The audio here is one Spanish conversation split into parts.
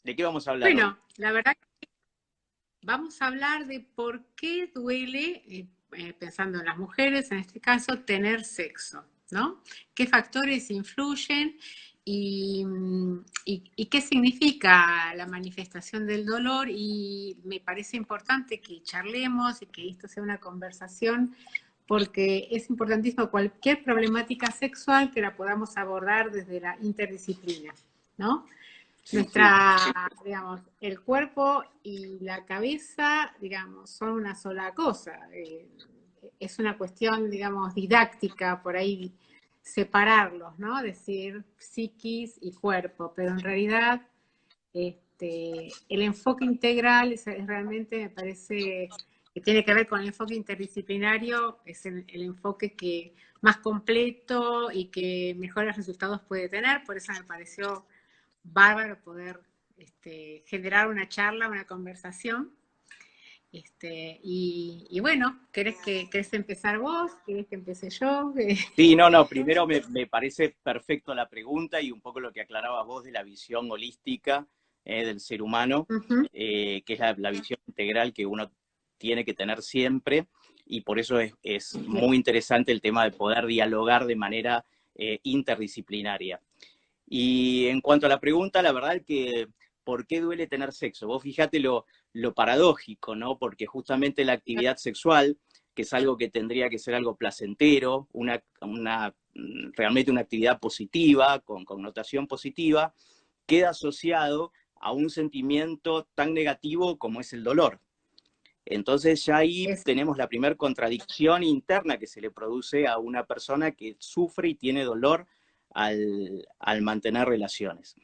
¿De qué vamos a hablar hoy? Bueno, la verdad que vamos a hablar de por qué duele, pensando en las mujeres, en este caso, tener sexo, ¿no? ¿Qué factores influyen y qué significa la manifestación del dolor? Y me parece importante que charlemos y que esto sea una conversación porque es importantísimo cualquier problemática sexual que la podamos abordar desde la interdisciplina, ¿no? Sí, sí. Nuestra, digamos, el cuerpo y la cabeza, digamos, son una sola cosa. Es una cuestión, digamos, didáctica, por ahí separarlos, ¿no? Decir psiquis y cuerpo, pero en realidad el enfoque integral es realmente, me parece, que tiene que ver con el enfoque interdisciplinario, es el enfoque que más completo y que mejores resultados puede tener, por eso me pareció bárbaro poder generar una charla, una conversación. Y bueno, ¿querés empezar vos? ¿Querés que empiece yo? Sí, no, no, primero me parece perfecto la pregunta y un poco lo que aclarabas vos de la visión holística del ser humano, Ujú. que es la visión integral que uno tiene que tener siempre, y por eso es muy interesante el tema de poder dialogar de manera interdisciplinaria. Y en cuanto a la pregunta, la verdad es que ¿por qué duele tener sexo? Vos fíjate lo paradójico, ¿no? Porque justamente la actividad sexual, que es algo que tendría que ser algo placentero, realmente una actividad positiva, con connotación positiva, queda asociado a un sentimiento tan negativo como es el dolor. Entonces ya ahí Es, tenemos la primera contradicción interna que se le produce a una persona que sufre y tiene dolor al mantener relaciones.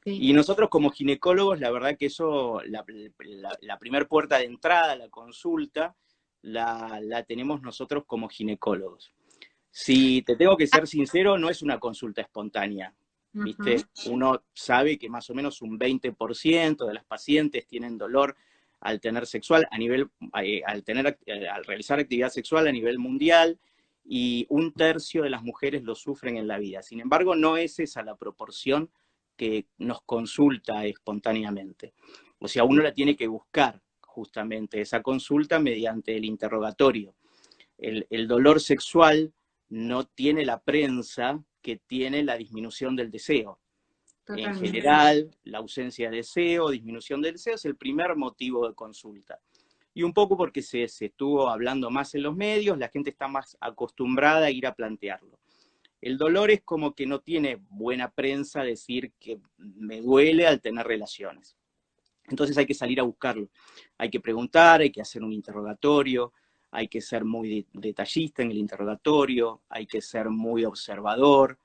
sí. Y nosotros como ginecólogos, la verdad que eso, la primera puerta de entrada a la consulta, la tenemos nosotros como ginecólogos. Si te tengo que ser sincero, no es una consulta espontánea. ¿Viste? Ujú. Uno sabe que más o menos un 20% de las pacientes tienen dolor al tener sexual, al realizar actividad sexual a nivel mundial, y un tercio de las mujeres lo sufren en la vida. Sin embargo, no es esa la proporción que nos consulta espontáneamente. O sea, uno la tiene que buscar justamente esa consulta mediante el interrogatorio. El dolor sexual no tiene la prensa que tiene la disminución del deseo. En Totalmente. general, la ausencia de deseo, disminución del deseo es el primer motivo de consulta. Y un poco porque se estuvo hablando más en los medios, la gente está más acostumbrada a ir a plantearlo. El dolor es como que no tiene buena prensa decir que me duele al tener relaciones. Entonces hay que salir a buscarlo. Hay que preguntar, hay que hacer un interrogatorio, hay que ser muy detallista en el interrogatorio, hay que ser muy observador,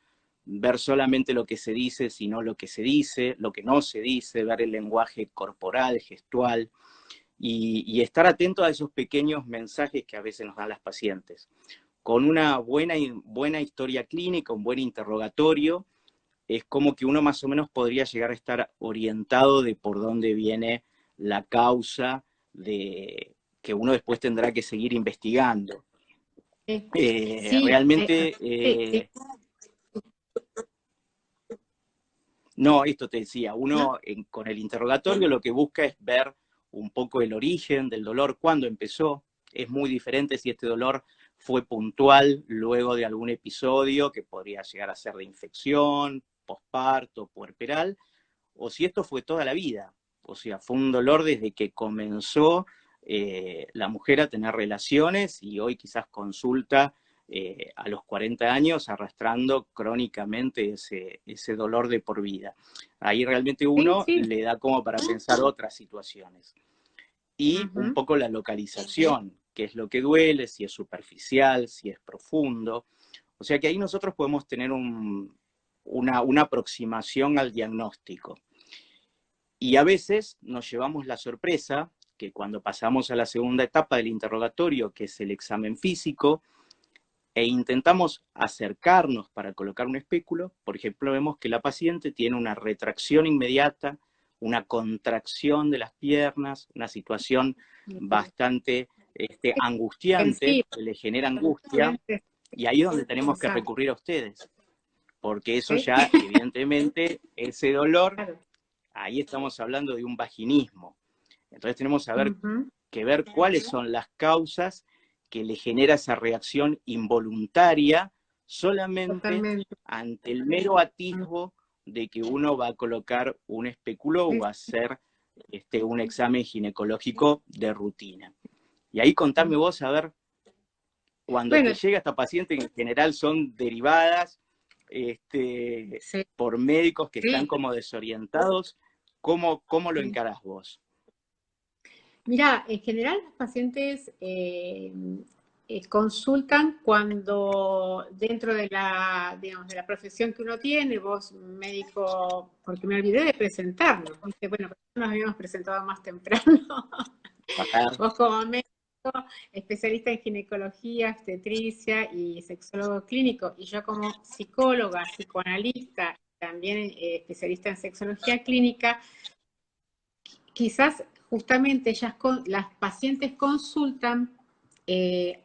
ver solamente lo que se dice, sino lo que se dice, lo que no se dice, ver el lenguaje corporal, gestual, y estar atento a esos pequeños mensajes que a veces nos dan las pacientes. Con una buena historia clínica, un buen interrogatorio, es como que uno más o menos podría llegar a estar orientado de por dónde viene la causa de que uno después tendrá que seguir investigando. Sí, Realmente, sí, sí, no, esto te decía, ¿no? con el interrogatorio lo que busca es ver un poco el origen del dolor, cuándo empezó. Es muy diferente si este dolor fue puntual luego de algún episodio que podría llegar a ser de infección, posparto, puerperal, o si esto fue toda la vida. O sea, fue un dolor desde que comenzó la mujer a tener relaciones y hoy quizás consulta a los 40 años arrastrando crónicamente ese dolor de por vida. Ahí realmente Sí, uno sí. le da como para pensar otras situaciones. Y un Ujú. poco la localización, qué es lo que duele, si es superficial, si es profundo. O sea que ahí nosotros podemos tener una aproximación al diagnóstico. Y a veces nos llevamos la sorpresa que cuando pasamos a la segunda etapa del interrogatorio, que es el examen físico, e intentamos acercarnos para colocar un espéculo, por ejemplo, vemos que la paciente tiene una retracción inmediata, una contracción de las piernas, una situación bastante angustiante, Sensible, que le genera angustia, paciente, y ahí es donde tenemos que exacto. recurrir a ustedes, porque eso Sí, ya, evidentemente, ese dolor claro. ahí estamos hablando de un vaginismo. Entonces tenemos que ver cuáles son las causas que le genera esa reacción involuntaria solamente ante el mero atisbo de que uno va a colocar un espéculo o va a hacer un examen ginecológico de rutina. Y ahí contame vos, a ver, cuando te llega esta paciente, en general son derivadas por médicos que están como desorientados, ¿cómo lo encarás vos? Mira, en general los pacientes consultan cuando dentro de digamos, de la profesión que uno tiene, vos médico, porque me olvidé de presentarnos, ¿viste? Bueno, nos habíamos presentado más temprano. Vos como médico, especialista en ginecología, obstetricia y sexólogo clínico, y yo como psicóloga, psicoanalista, también especialista en sexología clínica, quizás justamente las pacientes consultan,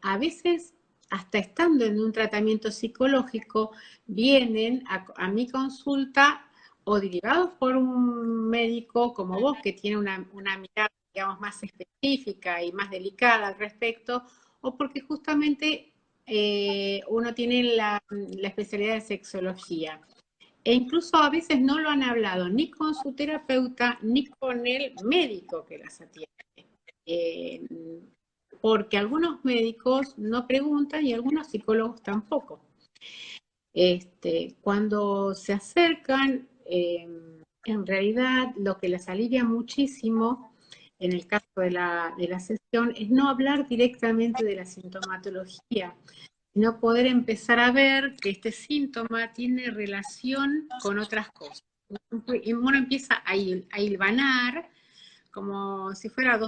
a veces hasta estando en un tratamiento psicológico, vienen a mi consulta o derivados por un médico como vos, que tiene una mirada, digamos, más específica y más delicada al respecto, o porque justamente uno tiene la especialidad de sexología. E incluso a veces no lo han hablado ni con su terapeuta ni con el médico que las atiende. Porque algunos médicos no preguntan y algunos psicólogos tampoco. Cuando se acercan, en realidad lo que les alivia muchísimo en el caso de la sesión es no hablar directamente de la sintomatología, sino poder empezar a ver que este síntoma tiene relación con otras cosas. Uno empieza a hilvanar como si fueran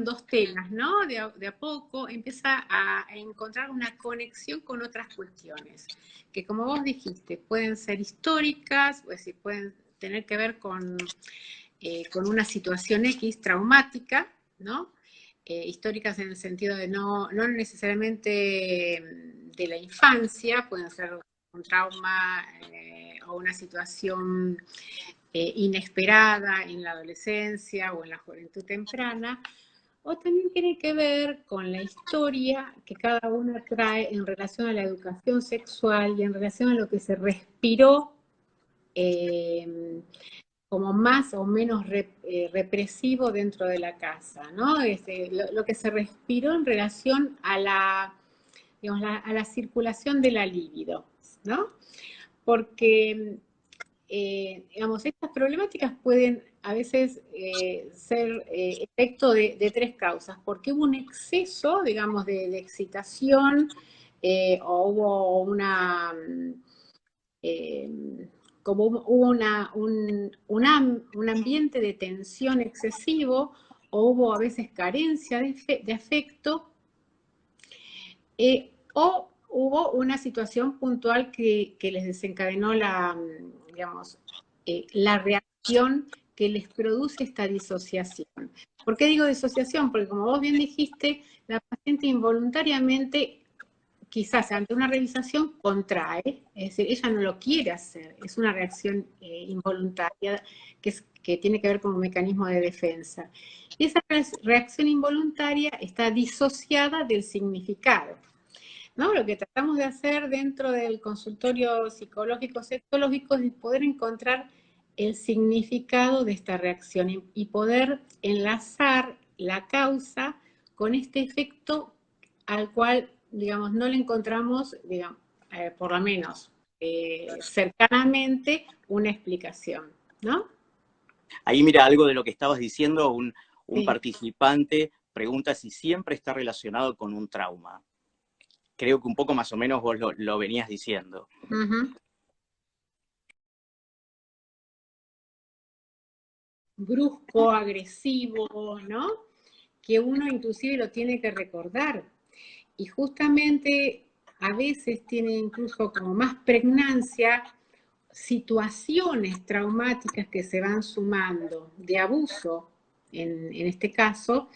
dos telas, ¿no? De a poco empieza a encontrar una conexión con otras cuestiones, que como vos dijiste, pueden ser históricas, es decir, pueden tener que ver con una situación X traumática, ¿no? Históricas en el sentido de no necesariamente de la infancia, pueden ser un trauma o una situación inesperada en la adolescencia o en la juventud temprana, o también tiene que ver con la historia que cada uno trae en relación a la educación sexual y en relación a lo que se respiró como más o menos represivo dentro de la casa, ¿no? Lo que se respiró en relación a la circulación de la libido, ¿no? Porque, digamos, estas problemáticas pueden a veces ser efecto de tres causas, porque hubo un exceso, digamos, de excitación o hubo como hubo un ambiente de tensión excesivo, o hubo a veces carencia de afecto, o hubo una situación puntual que les desencadenó digamos, la reacción que les produce esta disociación. ¿Por qué digo disociación? Porque como vos bien dijiste, la paciente involuntariamente, quizás ante una revisación, contrae, es decir, ella no lo quiere hacer, es una reacción involuntaria que tiene que ver con un mecanismo de defensa. Y esa reacción involuntaria está disociada del significado, ¿no? Lo que tratamos de hacer dentro del consultorio psicológico sexológico es poder encontrar el significado de esta reacción y poder enlazar la causa con este efecto al cual, digamos, no le encontramos, digamos, por lo menos cercanamente, una explicación, ¿no? Ahí mira, algo de lo que estabas diciendo, un participante pregunta si siempre está relacionado con un trauma. Creo que un poco más o menos vos lo venías diciendo. Brusco, agresivo, ¿no? Que uno inclusive lo tiene que recordar. Y justamente a veces tiene incluso como más pregnancia situaciones traumáticas que se van sumando de abuso, en este caso,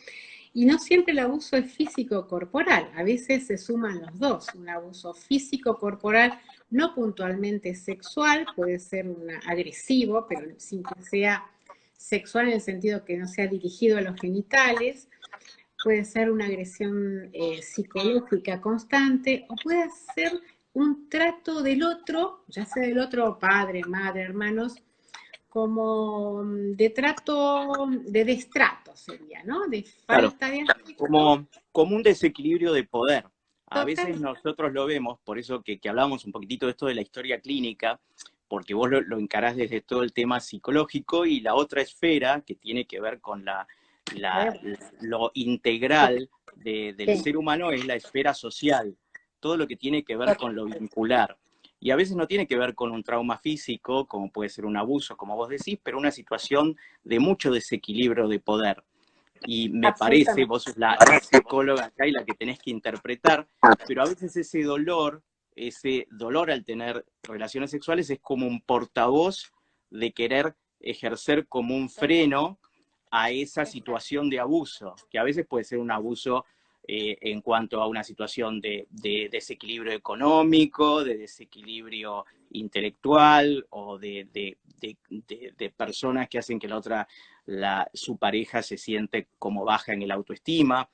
y no siempre el abuso es físico-corporal, a veces se suman los dos, un abuso físico-corporal, no puntualmente sexual, puede ser agresivo, pero sin que sea sexual en el sentido que no sea dirigido a los genitales, puede ser una agresión psicológica constante, o puede ser un trato del otro, ya sea del otro padre, madre, hermanos, como de trato, de destrato sería, ¿no? De Claro, falta de afecto. como un desequilibrio de poder. A Total. veces nosotros lo vemos, por eso que hablábamos un poquitito de esto de la historia clínica, porque vos lo encarás desde todo el tema psicológico, y la otra esfera que tiene que ver con lo integral del Sí, ser humano es la esfera social, todo lo que tiene que ver con lo vincular. Y a veces no tiene que ver con un trauma físico, como puede ser un abuso, como vos decís, pero una situación de mucho desequilibrio de poder. Y me parece, absolutamente. vos sos la psicóloga acá y la que tenés que interpretar, pero a veces ese dolor al tener relaciones sexuales es como un portavoz de querer ejercer como un freno a esa situación de abuso, que a veces puede ser un abuso en cuanto a una situación de desequilibrio económico, de desequilibrio intelectual, o de personas que hacen que su pareja se siente como baja en el autoestima,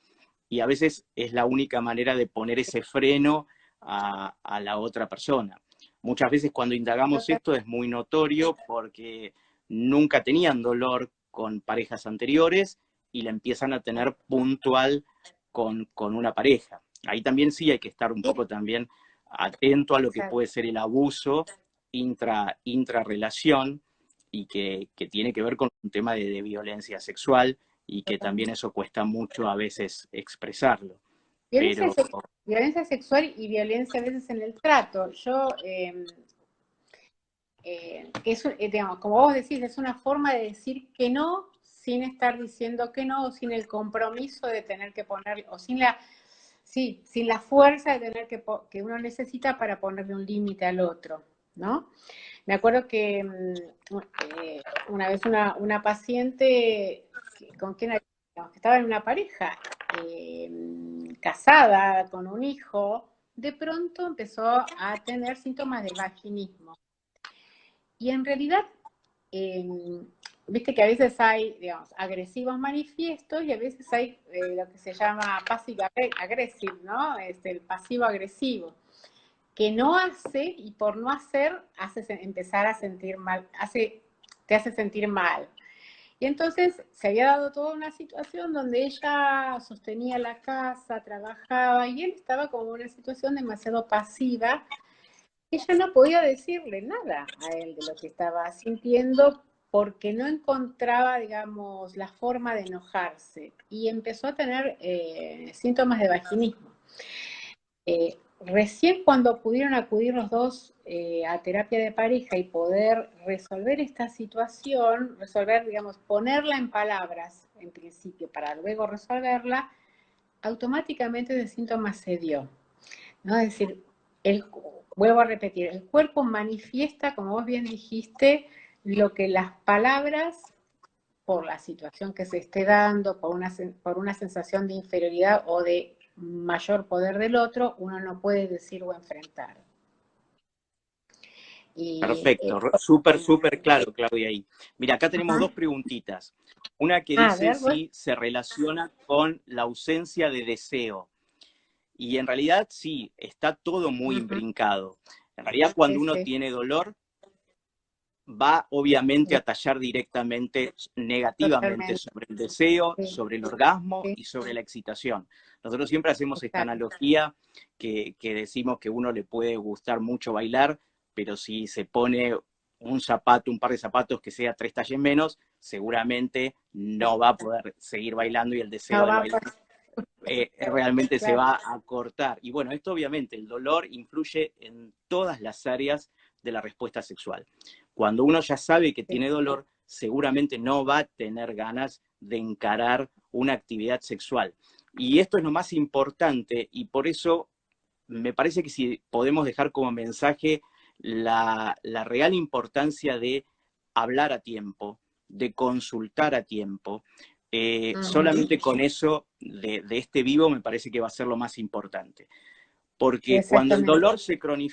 y a veces es la única manera de poner ese freno a la otra persona. Muchas veces cuando indagamos esto es muy notorio porque nunca tenían dolor con parejas anteriores y la empiezan a tener puntual con una pareja. Ahí también sí hay que estar un poco también atento a lo que puede ser el abuso intrarrelación, y que tiene que ver con un tema de violencia sexual, y que también eso cuesta mucho a veces expresarlo. Violencia, Pero violencia sexual y violencia a veces en el trato. Yo, digamos, como vos decís, es una forma de decir que no sin estar diciendo que no, o sin el compromiso de tener que poner, o sin sin la fuerza de tener que uno necesita para ponerle un límite al otro, ¿no? Me acuerdo que una vez una paciente con quien estaba en una pareja casada con un hijo, de pronto empezó a tener síntomas de vaginismo. Y en realidad, viste que a veces hay, digamos, agresivos manifiestos, y a veces hay lo que se llama passive-aggressive, ¿no? Es el pasivo-agresivo, que no hace, y por no hacer, hace empezar a sentir mal, te hace sentir mal. Y entonces se había dado toda una situación donde ella sostenía la casa, trabajaba, y él estaba como en una situación demasiado pasiva. Ella no podía decirle nada a él de lo que estaba sintiendo porque no encontraba, digamos, la forma de enojarse, y empezó a tener síntomas de vaginismo. Recién cuando pudieron acudir los dos a terapia de pareja y poder resolver esta situación, digamos, ponerla en palabras en principio para luego resolverla, automáticamente el síntoma se dio, ¿no? Es decir, vuelvo a repetir, el cuerpo manifiesta, como vos bien dijiste, lo que las palabras, por la situación que se esté dando, por una sensación de inferioridad o de mayor poder del otro, uno no puede decir o enfrentar. perfecto, súper claro, Claudia, ahí. Mira, acá tenemos dos preguntitas. Una que A dice ver, vos. si se relaciona con la ausencia de deseo. Y en realidad sí, está todo muy imbrincado. En realidad, cuando Sí, uno sí, tiene dolor, va obviamente sí, a tallar directamente negativamente totalmente. sobre el deseo, Sí, sobre el orgasmo sí, y sobre la excitación. Nosotros siempre hacemos esta exacto. analogía que decimos que a uno le puede gustar mucho bailar, pero si se pone un par de zapatos que sea 3 talles menos, seguramente no va a poder seguir bailando, y el deseo No de va a bailar pasar, realmente se claro. va a cortar. Y bueno, esto obviamente, el dolor influye en todas las áreas de la respuesta sexual. Cuando uno ya sabe que Sí. tiene dolor, seguramente no va a tener ganas de encarar una actividad sexual. Y esto es lo más importante, y por eso me parece que si podemos dejar como mensaje la real importancia de hablar a tiempo, de consultar a tiempo. Solamente con eso de este vivo me parece que va a ser lo más importante. Porque cuando el Exactamente. dolor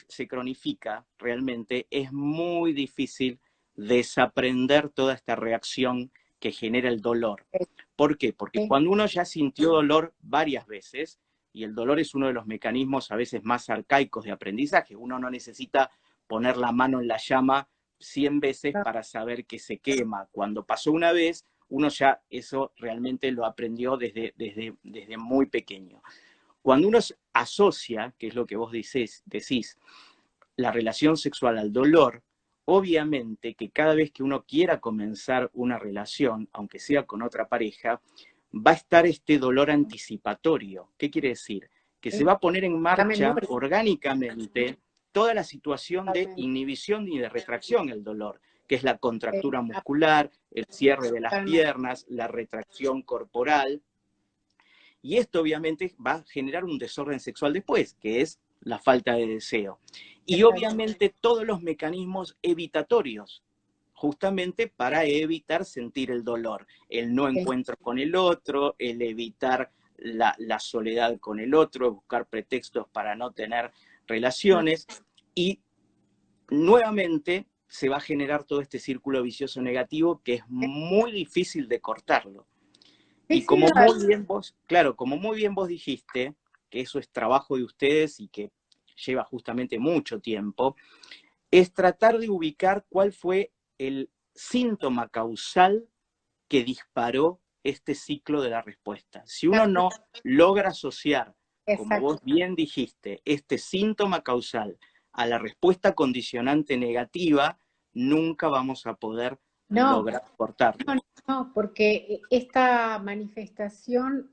se cronifica, realmente es muy difícil desaprender toda esta reacción que genera el dolor. ¿Por qué? Porque cuando uno ya sintió dolor varias veces, y el dolor es uno de los mecanismos a veces más arcaicos de aprendizaje, uno no necesita poner la mano en la llama 100 veces para saber que se quema. Cuando pasó una vez, uno ya eso realmente lo aprendió desde muy pequeño. Cuando uno asocia, que es lo que vos decís, la relación sexual al dolor, obviamente que cada vez que uno quiera comenzar una relación, aunque sea con otra pareja, va a estar este dolor anticipatorio. ¿Qué quiere decir? Que se va a poner en marcha orgánicamente toda la situación de inhibición y de retracción del dolor, que es la contractura muscular, el cierre de las piernas, la retracción corporal. Y esto obviamente va a generar un desorden sexual después, que es la falta de deseo. Y obviamente todos los mecanismos evitatorios, justamente para evitar sentir el dolor, el no encuentro con el otro, el evitar la soledad con el otro, buscar pretextos para no tener relaciones, y nuevamente se va a generar todo este círculo vicioso negativo que es muy difícil de cortarlo. Y como muy bien vos, claro, como muy bien vos dijiste, que eso es trabajo de ustedes y que lleva justamente mucho tiempo, es tratar de ubicar cuál fue el síntoma causal que disparó este ciclo de la respuesta. Si uno no logra asociar, como vos bien dijiste, este síntoma causal a la respuesta condicionante negativa, nunca vamos a poder lograr cortarlo. No, porque esta manifestación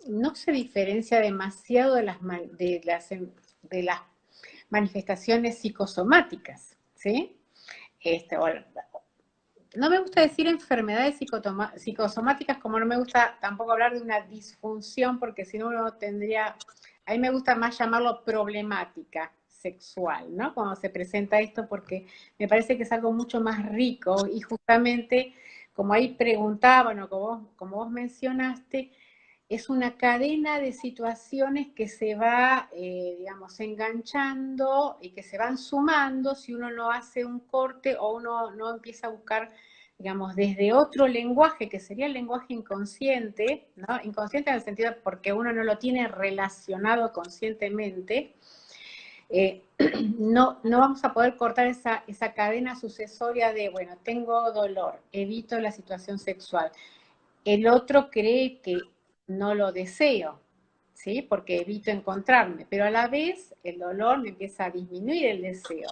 no se diferencia demasiado de las manifestaciones psicosomáticas, ¿sí? No me gusta decir enfermedades psicosomáticas, como no me gusta tampoco hablar de una disfunción, porque si no uno tendría, a mí me gusta más llamarlo problemática sexual, ¿no? Cuando se presenta esto, porque me parece que es algo mucho más rico y justamente, como ahí preguntaban o como vos mencionaste, es una cadena de situaciones que se va, digamos, enganchando y que se van sumando si uno no hace un corte o uno no empieza a buscar, digamos, desde otro lenguaje, que sería el lenguaje inconsciente, ¿no? Inconsciente en el sentido porque uno no lo tiene relacionado conscientemente, no vamos a poder cortar esa cadena sucesoria de, bueno, tengo dolor, evito la situación sexual. El otro cree que no lo deseo, ¿sí? Porque evito encontrarme, pero a la vez el dolor me empieza a disminuir el deseo.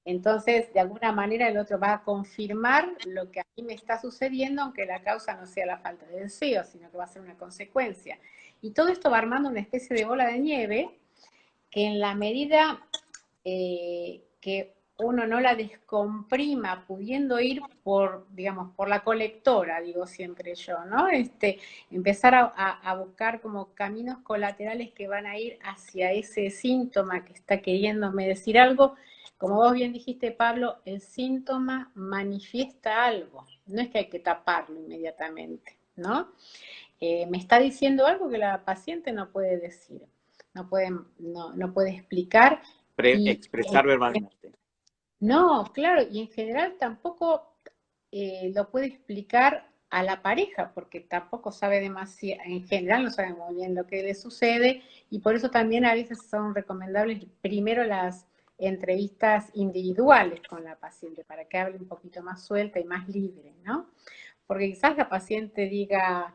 Entonces, de alguna manera el otro va a confirmar lo que a mí me está sucediendo, aunque la causa no sea la falta de deseo, sino que va a ser una consecuencia. Y todo esto va armando una especie de bola de nieve que en la medida que uno no la descomprima, pudiendo ir por, digamos, por la colectora, digo siempre yo, ¿no? Empezar a buscar como caminos colaterales que van a ir hacia ese síntoma que está queriéndome decir algo. Como vos bien dijiste, Pablo, el síntoma manifiesta algo, no es que hay que taparlo inmediatamente, ¿no? Me está diciendo algo que la paciente no puede decir, no puede explicar. Expresar verbalmente. No, claro, y en general tampoco lo puede explicar a la pareja, porque tampoco sabe demasiado, en general no sabe muy bien lo que le sucede, y por eso también a veces son recomendables primero las entrevistas individuales con la paciente, para que hable un poquito más suelta y más libre, ¿no? Porque quizás la paciente diga,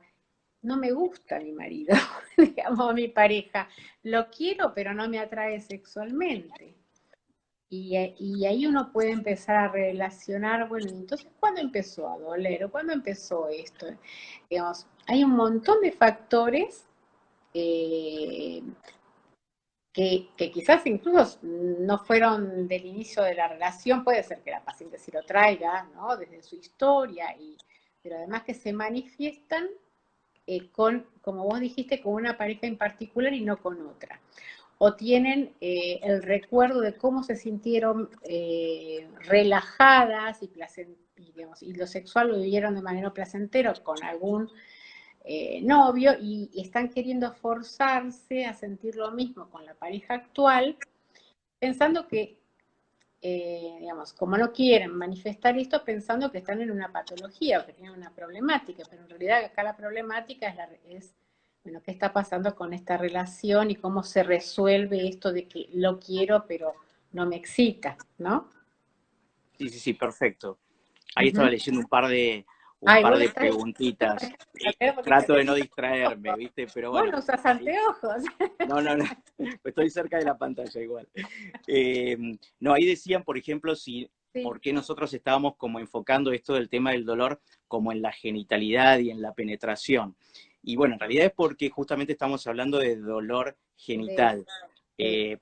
no me gusta mi marido, digamos, mi pareja, lo quiero, pero no me atrae sexualmente. Y ahí uno puede empezar a relacionar, bueno, entonces, ¿cuándo empezó a doler? ¿O cuándo empezó esto? Digamos, hay un montón de factores eh, que quizás incluso no fueron del inicio de la relación, puede ser que la paciente sí lo traiga, ¿no? Desde su historia, pero además que se manifiestan como vos dijiste, con una pareja en particular y no con otra. O tienen el recuerdo de cómo se sintieron relajadas y lo sexual lo vivieron de manera placentera con algún novio y están queriendo forzarse a sentir lo mismo con la pareja actual, pensando que digamos, como no quieren manifestar esto pensando que están en una patología o que tienen una problemática, pero en realidad acá la problemática es bueno, qué está pasando con esta relación y cómo se resuelve esto de que lo quiero pero no me excita, ¿no? Sí, sí, sí, perfecto. Ahí estaba Ujú. leyendo un Ay, par vos le de estás preguntitas. a ver, porque te Trato de no necesito distraerme, anteojos. ¿viste? Pero Vos bueno, no usas ahí, anteojos. no, no, no, estoy cerca de la pantalla igual. No, ahí decían, por ejemplo, si Sí, por qué nosotros estábamos como enfocando esto del tema del dolor como en la genitalidad y en la penetración. Y bueno, en realidad es porque justamente estamos hablando de dolor de eso. genital.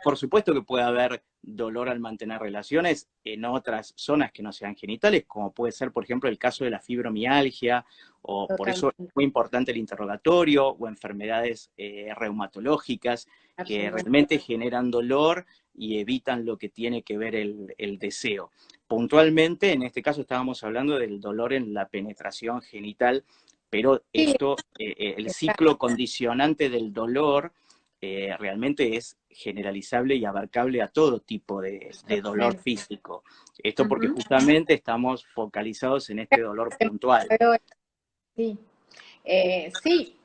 Por supuesto que puede haber dolor al mantener relaciones en otras zonas que no sean genitales, como puede ser, por ejemplo, el caso de la fibromialgia, o por eso es Totalmente, muy importante el interrogatorio, o enfermedades reumatológicas que absolutamente. realmente generan dolor y evitan lo que tiene que ver el deseo. Puntualmente, en este caso estábamos hablando del dolor en la penetración genital, pero Sí, esto, el ciclo condicionante del dolor realmente es generalizable y abarcable a todo tipo de dolor absolutamente. físico. Esto porque Ujú. justamente estamos focalizados en este dolor puntual. Sí, sí,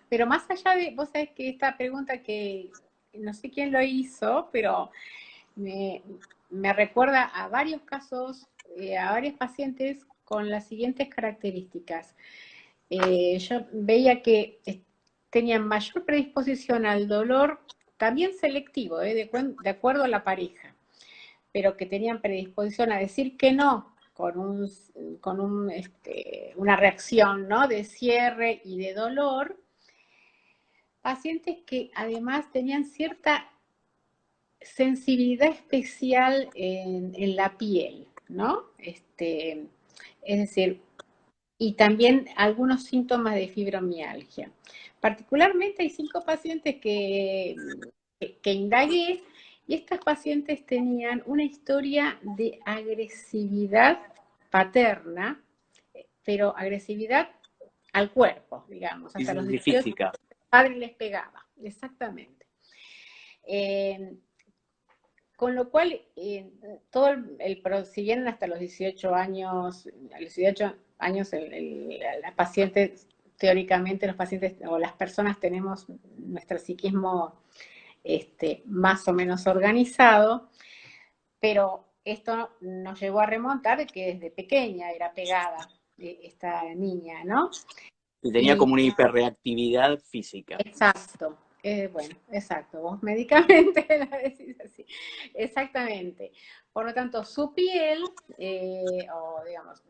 pero más allá de, vos sabés que esta pregunta que no sé quién lo hizo, pero me, me recuerda a varios casos, a varios pacientes con las siguientes características. Yo veía que tenían mayor predisposición al dolor, también selectivo, de acuerdo a la pareja, pero que tenían predisposición a decir que no, una reacción, ¿no?, de cierre y de dolor, pacientes que además tenían cierta sensibilidad especial en la piel, ¿no? Es decir, y también algunos síntomas de fibromialgia. Particularmente hay 5 pacientes que indagué y estas pacientes tenían una historia de agresividad paterna, pero agresividad al cuerpo, digamos. Hasta los Crisis 18 física. el padre les pegaba, exactamente. Eh, con lo cual, todo si bien hasta los 18 años, a los 18 años la paciente, teóricamente los pacientes o las personas tenemos nuestro psiquismo más o menos organizado, pero esto nos llevó a remontar que desde pequeña era pegada esta niña, ¿no? Y tenía Y como una hiperreactividad física. exacto, bueno, exacto, vos médicamente lo decís así, exactamente. Por lo tanto, su piel, o digamos,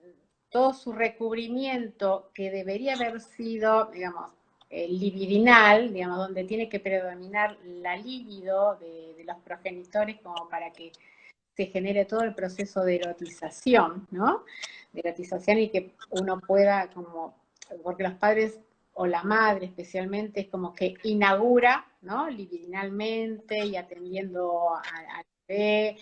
todo su recubrimiento que debería haber sido, digamos, libidinal, digamos, donde tiene que predominar la libido de los progenitores como para que se genere todo el proceso de erotización, ¿no? De erotización y que uno pueda como, porque los padres o la madre especialmente es como que inaugura, ¿no? Libidinalmente y atendiendo al bebé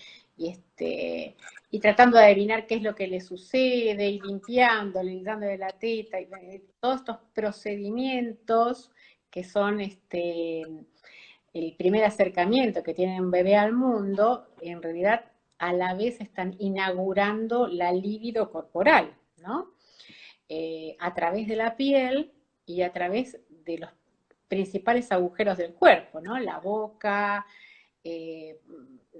y tratando de adivinar qué es lo que le sucede y limpiándole, dándole la teta y todos estos procedimientos que son el primer acercamiento que tiene un bebé al mundo, en realidad a la vez están inaugurando la libido corporal, ¿no? A través de la piel y a través de los principales agujeros del cuerpo, ¿no? La boca, eh,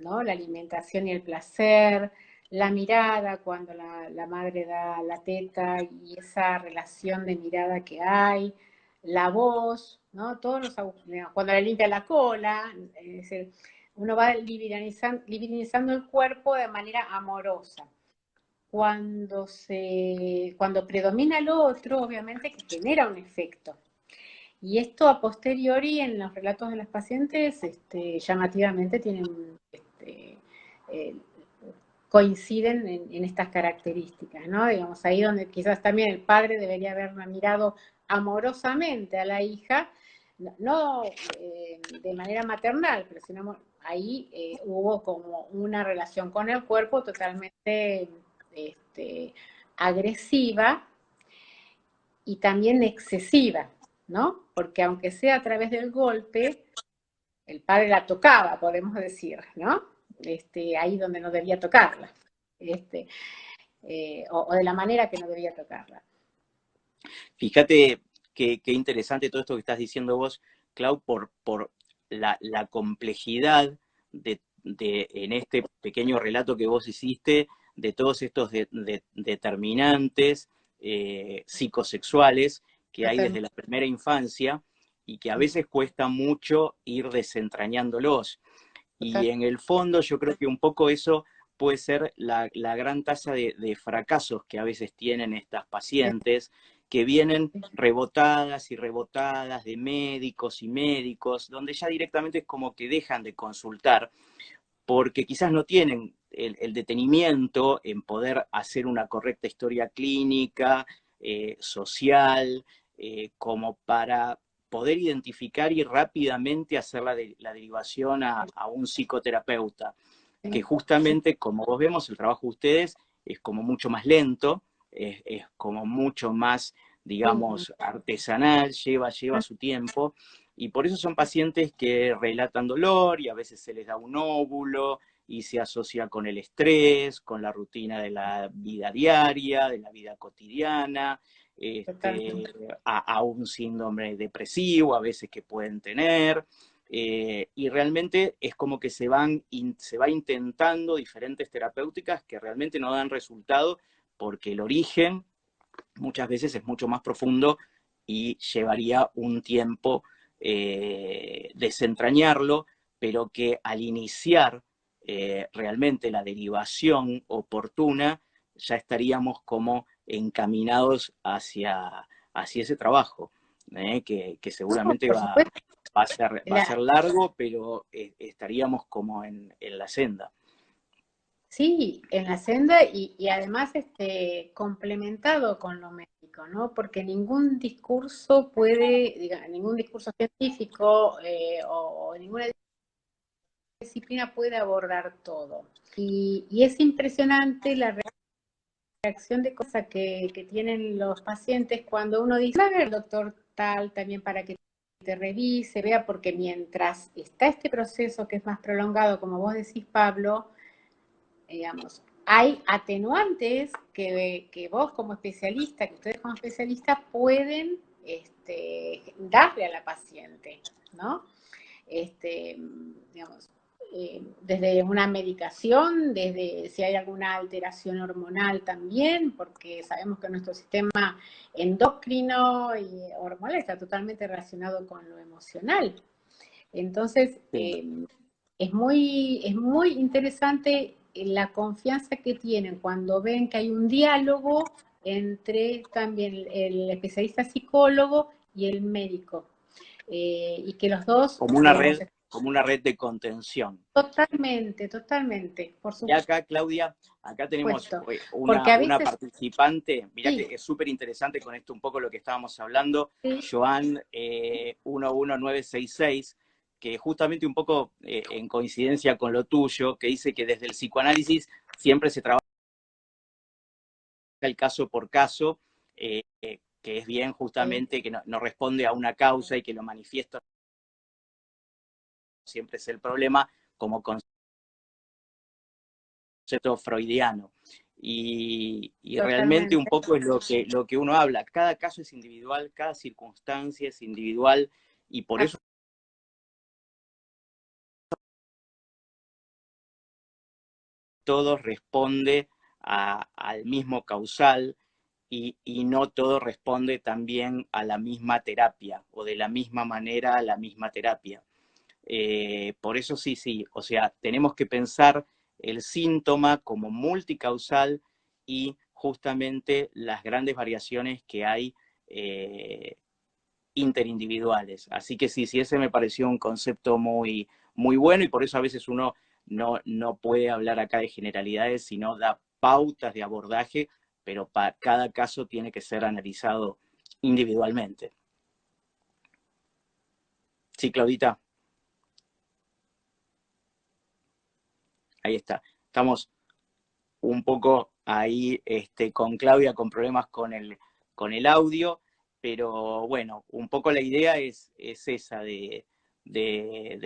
¿no? La alimentación y el placer, la mirada cuando la madre da la teta y esa relación de mirada que hay, la voz, ¿no? Todos los agujeros, cuando le limpia la cola, es decir, uno va libidinizando el cuerpo de manera amorosa. Cuando predomina el otro, obviamente que genera un efecto. Y esto a posteriori en los relatos de las pacientes llamativamente eh, coinciden en estas características, ¿no? Digamos, ahí donde quizás también el padre debería haber mirado amorosamente a la hija, no de manera maternal, pero sino ahí hubo como una relación con el cuerpo totalmente agresiva y también excesiva, ¿no? Porque aunque sea a través del golpe, el padre la tocaba, podemos decir, ¿no? ahí donde no debía tocarla, este, o de la manera que no debía tocarla. Fíjate qué interesante todo esto que estás diciendo vos, Clau, por la complejidad en este pequeño relato que vos hiciste de todos estos determinantes psicosexuales que hay desde la primera infancia y que a veces cuesta mucho ir desentrañándolos. Y en el fondo yo creo que un poco eso puede ser la gran tasa de fracasos que a veces tienen estas pacientes, que vienen rebotadas y rebotadas de médicos y médicos, donde ya directamente es como que dejan de consultar, porque quizás no tienen el detenimiento en poder hacer una correcta historia clínica, social, como para poder identificar y rápidamente hacer la derivación a un psicoterapeuta, que justamente, como vos vemos, el trabajo de ustedes es como mucho más lento, es como mucho más, digamos, artesanal, lleva su tiempo, y por eso son pacientes que relatan dolor y a veces se les da un óvulo y se asocia con el estrés, con la rutina de la vida diaria, de la vida cotidiana, a un síndrome depresivo a veces que pueden tener. Y realmente es como que se va intentando diferentes terapéuticas que realmente no dan resultado porque el origen muchas veces es mucho más profundo y llevaría un tiempo desentrañarlo, pero que al iniciar realmente la derivación oportuna, ya estaríamos como encaminados hacia ese trabajo, que seguramente va a ser largo, pero estaríamos como en la senda. Sí, en la senda y además complementado con lo médico, ¿no? Porque ningún discurso puede, ningún discurso científico o ninguna disciplina puede abordar todo. Y es impresionante la reacción de cosas que tienen los pacientes cuando uno dice, a ver, doctor tal, también para que te revise, vea, porque mientras está este proceso que es más prolongado, como vos decís, Pablo, digamos, hay atenuantes que vos como especialista, que ustedes como especialistas pueden darle a la paciente, ¿no? Digamos, desde una medicación, desde si hay alguna alteración hormonal también, porque sabemos que nuestro sistema endocrino y hormonal está totalmente relacionado con lo emocional. Entonces, es muy interesante la confianza que tienen cuando ven que hay un diálogo entre también el especialista psicólogo y el médico. Y que los dos... Como una red de contención. Totalmente, totalmente, por Y supuesto. acá, Claudia, acá tenemos Porque a veces, una participante, mirá sí, que es súper interesante con esto un poco lo que estábamos hablando, sí. Joan 11966, que justamente un poco en coincidencia con lo tuyo, que dice que desde el psicoanálisis siempre se trabaja el caso por caso, que es bien justamente que no responde a una causa y que lo manifiesta siempre es el problema como concepto freudiano. Y realmente un poco es lo que uno habla. Cada caso es individual, cada circunstancia es individual y por eso todo responde al mismo causal y no todo responde también a la misma terapia o de la misma manera a la misma terapia. Por eso sí, o sea, tenemos que pensar el síntoma como multicausal y justamente las grandes variaciones que hay interindividuales. Así que sí, ese me pareció un concepto muy, muy bueno y por eso a veces uno no puede hablar acá de generalidades, sino da pautas de abordaje, pero para cada caso tiene que ser analizado individualmente. Sí, Claudita. Ahí está. Estamos un poco ahí con Claudia con problemas con el audio, pero bueno, un poco la idea es esa de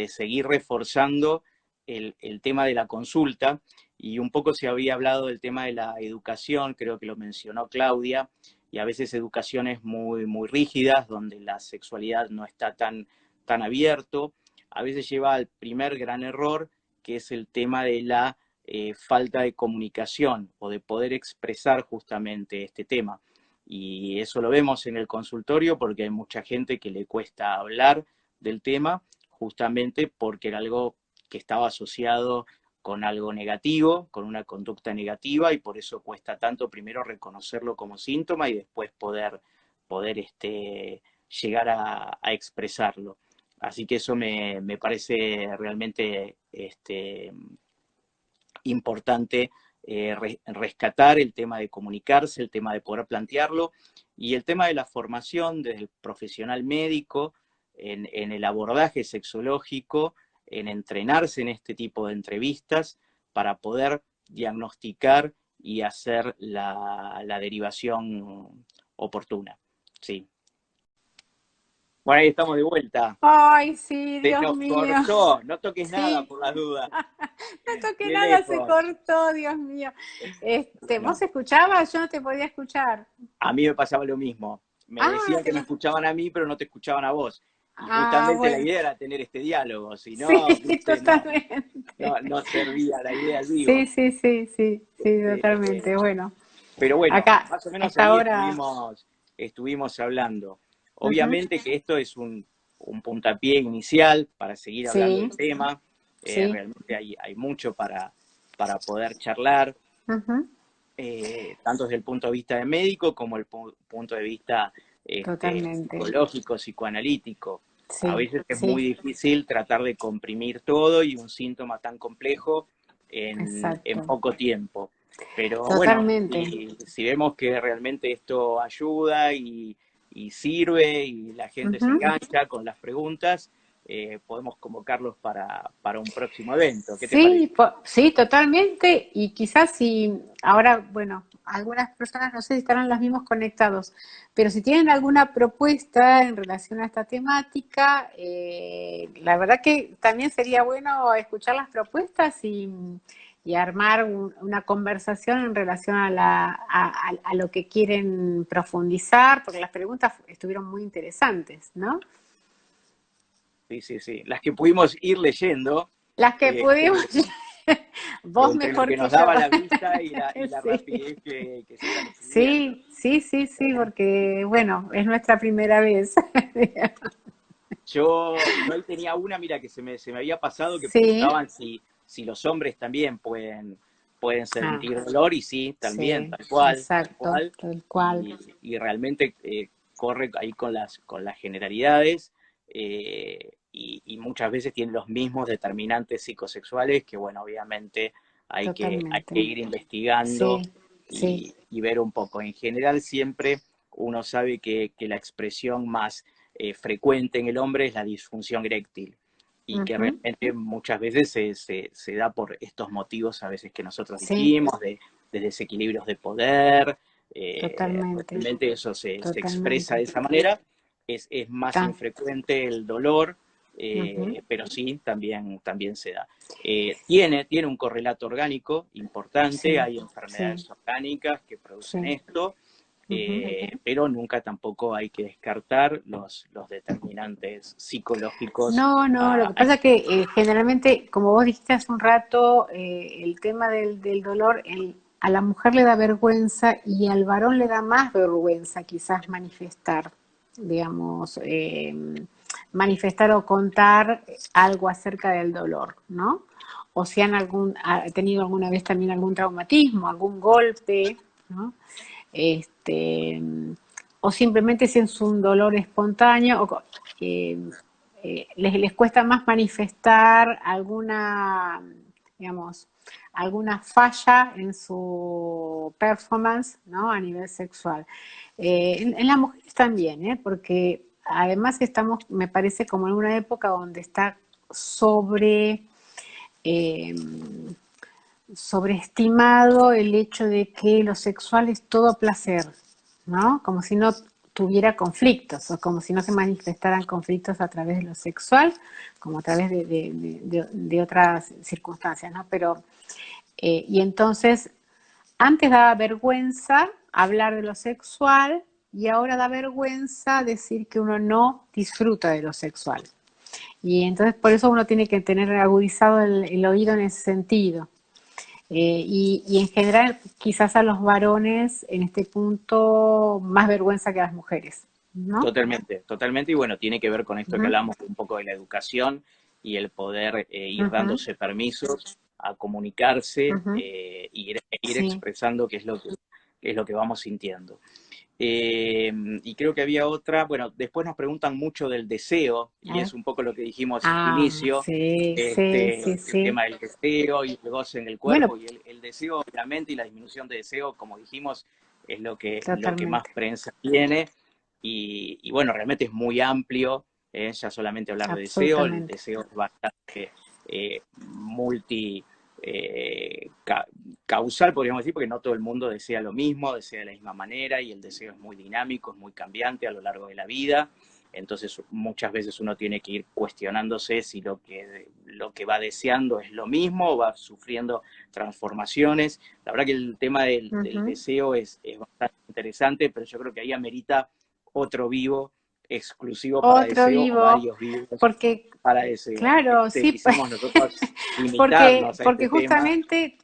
seguir reforzando el tema de la consulta, y un poco se había hablado del tema de la educación, creo que lo mencionó Claudia, y a veces educaciones muy, muy rígidas, donde la sexualidad no está tan abierto, a veces lleva al primer gran error, que es el tema de la falta de comunicación o de poder expresar justamente este tema. Y eso lo vemos en el consultorio porque hay mucha gente que le cuesta hablar del tema, justamente porque era algo que estaba asociado con algo negativo, con una conducta negativa, y por eso cuesta tanto primero reconocerlo como síntoma y después poder llegar a expresarlo. Así que eso me parece realmente importante, rescatar el tema de comunicarse, el tema de poder plantearlo, y el tema de la formación desde el profesional médico, en el abordaje sexológico, en entrenarse en este tipo de entrevistas para poder diagnosticar y hacer la derivación oportuna. Sí. Bueno, ahí estamos de vuelta. Ay, sí, Se Dios nos mío. cortó, no toques nada Sí, por las dudas. no toqué De nada, se lejos. cortó, Dios mío. ¿Vos Bueno, escuchabas? Yo no te podía escuchar. a mí me pasaba lo mismo. Me Ah, decían que me escuchaban a mí, pero no te escuchaban a vos. Y justamente la bueno. idea era tener este diálogo, si Sí, no, viste, totalmente. no servía la idea al Sí, vivo. sí, sí, sí, sí, Este, totalmente. Bueno, pero bueno, acá, más o a menos esta ahí hora. estuvimos hablando. Ujú. Obviamente que esto es un puntapié inicial para seguir hablando Sí, del tema. sí. Realmente hay mucho para poder charlar. Ujú. Tanto desde el punto de vista de médico como el punto de vista Totalmente. psicológico, psicoanalítico. A Sí, veces es muy sí, difícil tratar de comprimir todo y un síntoma tan complejo en exacto. poco tiempo. Pero bueno, Totalmente. si vemos que realmente esto ayuda y sirve y la gente se Ujú. engancha con las preguntas, podemos convocarlos para un próximo evento. ¿Qué te parece? Sí, sí, totalmente. Y quizás si ahora, bueno, algunas personas no sé si estarán los mismos conectados, pero si tienen alguna propuesta en relación a esta temática, la verdad que también sería bueno escuchar las propuestas y armar una conversación en relación a lo que quieren profundizar, porque las preguntas estuvieron muy interesantes, ¿no? Sí, sí, sí. Las que pudimos ir leyendo, Las que eh, pudimos, vos entre lo mejor que que nos yo. daba la vista y la Sí. rapidez que se iban escribiendo. Sí, sí, sí, sí, porque bueno, es nuestra primera vez. Yo ahí tenía una, mira, que se me había pasado, que Sí, preguntaban si los hombres también pueden ah, sentir dolor, y sí, también, sí, tal exacto, cual, tal cual, y realmente corre ahí con las generalidades, y muchas veces tiene los mismos determinantes psicosexuales que, bueno, obviamente hay que totalmente. ir Sí, investigando sí, y ver un poco. En general siempre uno sabe que la expresión más frecuente en el hombre es la disfunción eréctil, y que ujú, realmente muchas veces se da por estos motivos a veces que nosotros sí, dijimos, de desequilibrios de poder. totalmente, Realmente eso se expresa de totalmente. esa manera. Es más Ta- infrecuente el dolor, ujú, pero sí, también se da. Tiene un correlato orgánico importante, sí, hay sí, enfermedades orgánicas que producen sí. esto, Ujú. pero nunca tampoco hay que descartar los determinantes psicológicos. No, no, lo que pasa es que generalmente, como vos dijiste hace un rato, el tema del dolor a la mujer le da vergüenza y al varón le da más vergüenza quizás manifestar, digamos, manifestar o contar algo acerca del dolor, ¿no? O si ha tenido alguna vez también algún traumatismo, algún golpe, ¿no? Este, o simplemente si es un dolor espontáneo, eh, les cuesta más manifestar alguna, digamos, alguna falla en su performance, ¿no? A nivel sexual. En las mujeres también, porque además estamos, me parece, como en una época donde está eh, sobreestimado el hecho de que lo sexual es todo placer, ¿no? Como si no tuviera conflictos, o como si no se manifestaran conflictos a través de lo sexual, como a través de otras circunstancias, ¿no? Pero, y entonces, antes daba vergüenza hablar de lo sexual y ahora da vergüenza decir que uno no disfruta de lo sexual. Y entonces por eso uno tiene que tener agudizado el oído en ese sentido. Y en general quizás a los varones en este punto más vergüenza que a las mujeres, ¿no? Totalmente, totalmente. Y bueno, tiene que ver con esto que hablamos un poco de la educación y el poder ir dándose permisos a comunicarse ir Sí. expresando qué es lo que vamos sintiendo. Y creo que había otra, bueno, después nos preguntan mucho del deseo, y es un poco lo que dijimos al inicio, Sí, sí, sí, el sí. tema del deseo y el goce en el cuerpo, Bueno, y el deseo, obviamente, y la disminución de deseo, como dijimos, es lo que más totalmente, prensa tiene, y bueno, realmente es muy amplio, ya solamente hablar de deseo, el absolutamente. deseo es bastante multi... causal, podríamos decir, porque no todo el mundo desea lo mismo, desea de la misma manera, y el deseo es muy dinámico, es muy cambiante a lo largo de la vida. Entonces muchas veces uno tiene que ir cuestionándose si lo que va deseando es lo mismo o va sufriendo transformaciones. La verdad que el tema del deseo es bastante interesante, pero yo creo que ahí amerita otro vivo exclusivo para Otro deseo o vivo, varios vivos porque, para deseo. claro, sí, Quisimos nosotros limitarnos a este porque tema. justamente,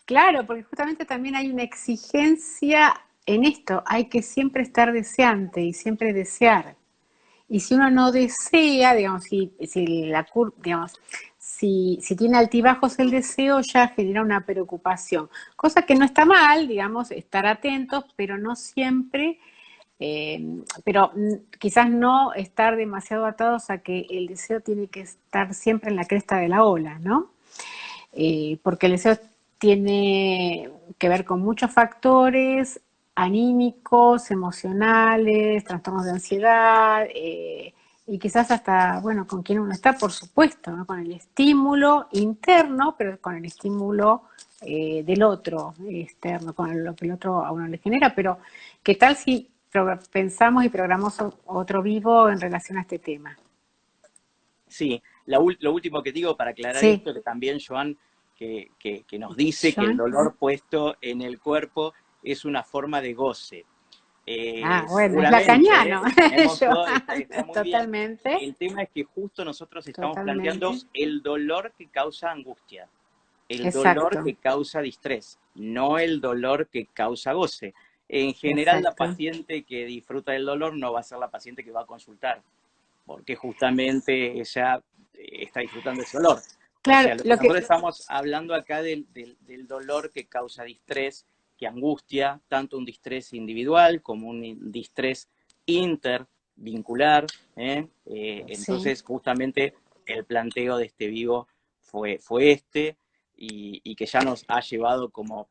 claro, porque justamente también hay una exigencia en esto, hay que siempre estar deseante y siempre desear. Y si uno no desea, digamos, digamos, si tiene altibajos el deseo, ya genera una preocupación. Cosa que no está mal, digamos, estar atentos, pero no siempre, pero quizás no estar demasiado atados a que el deseo tiene que estar siempre en la cresta de la ola, ¿no? Porque el deseo tiene que ver con muchos factores anímicos, emocionales, trastornos de ansiedad, y quizás hasta, bueno, con quién uno está, por supuesto, ¿no? Con el estímulo interno, pero con el estímulo del otro, externo, con lo que el otro a uno le genera, pero ¿qué tal si pensamos y programamos otro vivo en relación a este tema? Sí, lo último que digo para aclarar Sí, esto, que también Joan, que nos dice que el Joan. dolor puesto en el cuerpo es una forma de goce. Ah, bueno, es Seguramente, lacaniano, tenemos todo, está Joan, muy bien. totalmente, El tema es que justo nosotros estamos planteando totalmente, el dolor que causa angustia, el dolor exacto, que causa distrés, no el dolor que causa goce. En general, la exacto. paciente que disfruta del dolor no va a ser la paciente que va a consultar, porque justamente ella está disfrutando ese dolor. O Claro, sea, lo que lo nosotros que, estamos hablando acá del dolor que causa distrés, que angustia, tanto un distrés individual como un distrés intervincular. sí, Entonces, justamente el planteo de este vivo fue este, y que ya nos ha llevado como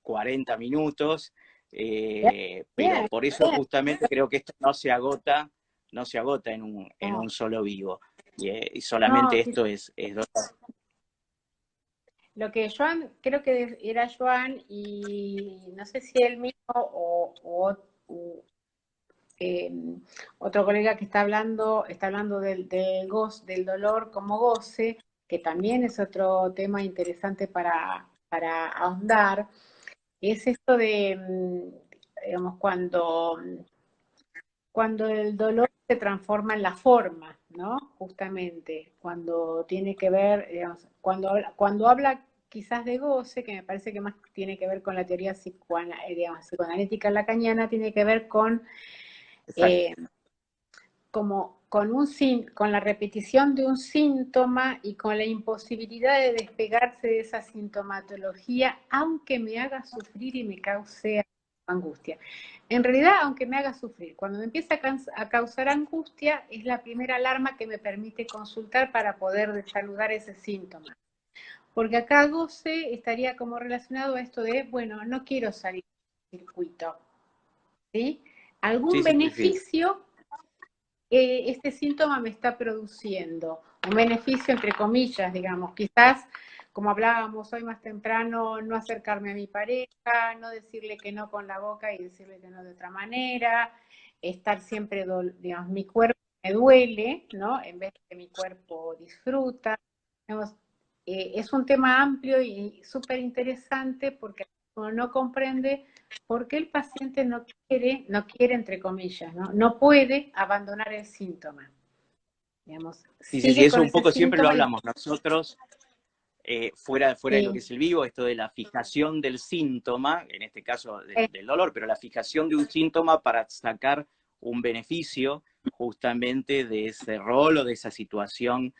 40 minutos, pero bien, por eso justamente creo que esto no se agota en no, un solo vivo. Y solamente no, esto es dolor. lo que Joan, creo que era Joan y no sé si él mismo o, eh, otro colega que está hablando del dolor como goce, que también es otro tema interesante para ahondar, es esto de, digamos, cuando el dolor se transforma en la forma, ¿no? Justamente, cuando tiene que ver, digamos, cuando habla quizás de goce, que me parece que más tiene que ver con la teoría digamos, psicoanalítica lacaniana, tiene que ver con Exacto. eh, como con la repetición de un síntoma y con la imposibilidad de despegarse de esa sintomatología, aunque me haga sufrir y me cause angustia. En realidad, aunque me haga sufrir, cuando me empieza a causar angustia, es la primera alarma que me permite consultar para poder desaludar ese síntoma. Porque acá goce estaría como relacionado a esto de, bueno, no quiero salir del circuito, ¿sí? Algún Sí, sí, sí, sí. beneficio este síntoma me está produciendo. Un beneficio entre comillas, digamos. Quizás, como hablábamos hoy más temprano, no acercarme a mi pareja, no decirle que no con la boca y decirle que no de otra manera, estar siempre, digamos, mi cuerpo me duele, ¿no? En vez de que mi cuerpo disfruta. Digamos, es un tema amplio y súper interesante porque uno no comprende por qué el paciente no quiere entre comillas, ¿no? No puede abandonar el síntoma. Digamos, Sí, sí, sí, sigue eso con un ese poco siempre lo síntoma y hablamos nosotros, fuera de lo que es el vivo, esto de la fijación del síntoma, en este caso del dolor, pero la fijación de un síntoma para sacar un beneficio justamente de ese rol o de esa situación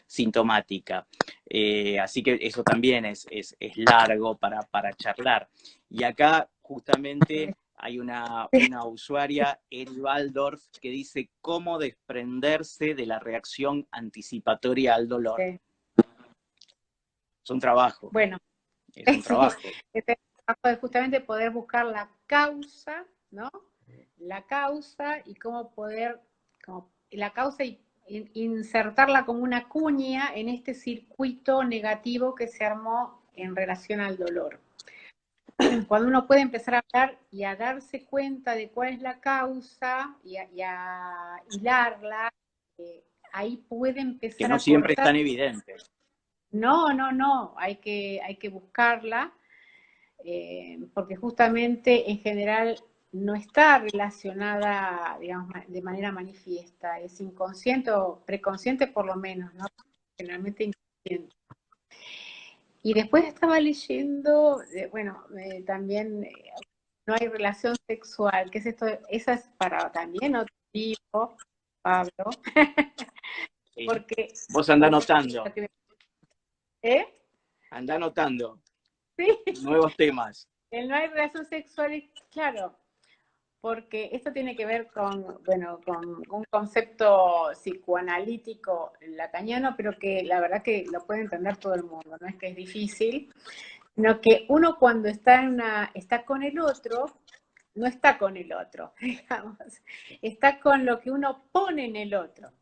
sintomática. Así que eso también es largo para charlar. Y acá justamente hay una usuaria, Eri Waldorf, que dice cómo desprenderse de la reacción anticipatoria al dolor. Es un trabajo. bueno, Es un sí, trabajo. este trabajo es justamente poder buscar la causa, ¿no? La causa y cómo poder, la causa y insertarla como una cuña en este circuito negativo que se armó en relación al dolor. Cuando uno puede empezar a hablar y a darse cuenta de cuál es la causa y a hilarla, ahí puede Que empezar no a siempre es cortar. tan evidente. No, hay que buscarla, porque justamente en general no está relacionada, digamos, de manera manifiesta, es inconsciente o preconsciente por lo menos, ¿no? Generalmente inconsciente. Y después estaba leyendo, bueno, también no hay relación sexual, ¿qué es esto? Esa es para también otro tipo, Pablo, Sí. porque, Vos andá anotando. ¿eh? Andá anotando. Sí, Nuevos temas. el no hay relación sexual, claro, porque esto tiene que ver con, bueno, con un concepto psicoanalítico lacaniano, pero que la verdad que lo puede entender todo el mundo, no es que es difícil, sino que uno cuando está con el otro, no está con el otro, digamos, está con lo que uno pone en el otro,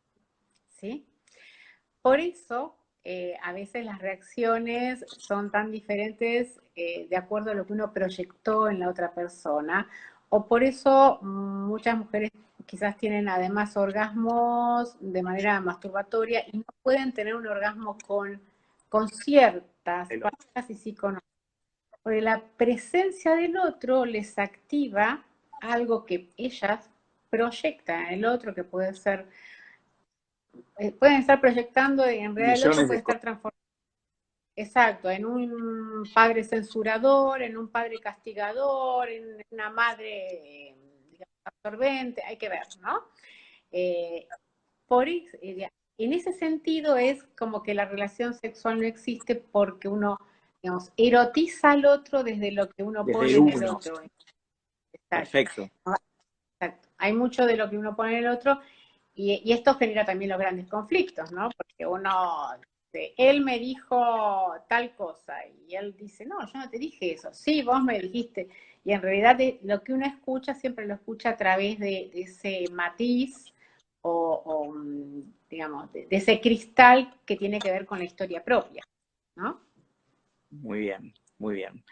¿sí? Por eso, a veces las reacciones son tan diferentes de acuerdo a lo que uno proyectó en la otra persona, o por eso muchas mujeres quizás tienen además orgasmos de manera masturbatoria y no pueden tener un orgasmo con ciertas parejas y sí con otras. Porque la presencia del otro les activa algo que ellas proyectan en el otro, que puede ser, pueden estar proyectando y en realidad el otro Millones puede de estar cosas. transformado. Exacto, en un padre censurador, en un padre castigador, en una madre, digamos, absorbente, hay que ver, ¿no? Eh, en ese sentido es como que la relación sexual no existe porque uno, digamos, erotiza al otro desde lo que uno Desde pone en el uno. otro. Exacto. Perfecto. Exacto. Hay mucho de lo que uno pone en el otro y esto genera también los grandes conflictos, ¿no? Porque uno, él me dijo tal cosa y él dice, no, yo no te dije eso, sí, vos me dijiste. Y en realidad lo que uno escucha siempre lo escucha a través de ese matiz o digamos, de ese cristal que tiene que ver con la historia propia, ¿no? Muy bien, muy bien.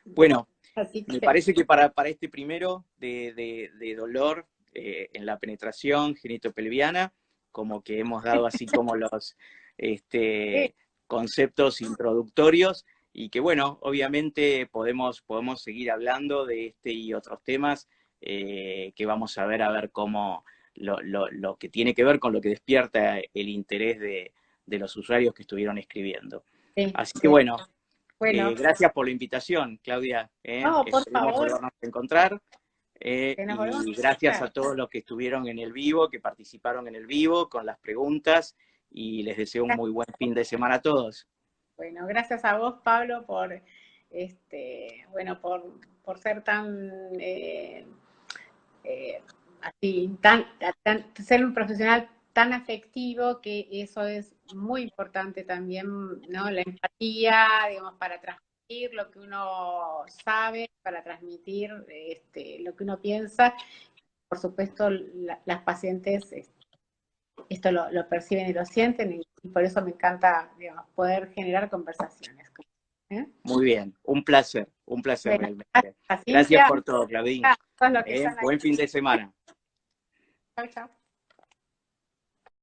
Bueno, Así me que, parece que para este primero de dolor en la penetración genitopelviana, como que hemos dado así como los este, conceptos introductorios y que bueno, obviamente podemos seguir hablando de este y otros temas que vamos a ver cómo lo que tiene que ver con lo que despierta el interés de los usuarios que estuvieron escribiendo. sí, Así que sí. bueno, Bueno, gracias por la invitación, Claudia. no, por Esperemos favor, volvernos a encontrar. que nos volvamos Y a gracias a encontrar. todos los que estuvieron en el vivo, que participaron en el vivo con las preguntas. Y les deseo un muy buen fin de semana a todos. Bueno, gracias a vos, Pablo, bueno, por ser tan, así, ser un profesional tan afectivo, que eso es muy importante también, ¿no? La empatía, digamos, para transmitir lo que uno sabe, para transmitir lo que uno piensa. Por supuesto, las pacientes esto lo perciben y lo sienten, y por eso me encanta, digamos, poder generar conversaciones. Muy bien, un placer realmente. Gracias, Gracias por todo, Claudine. todos los que están Buen fin de semana. Chau, chau.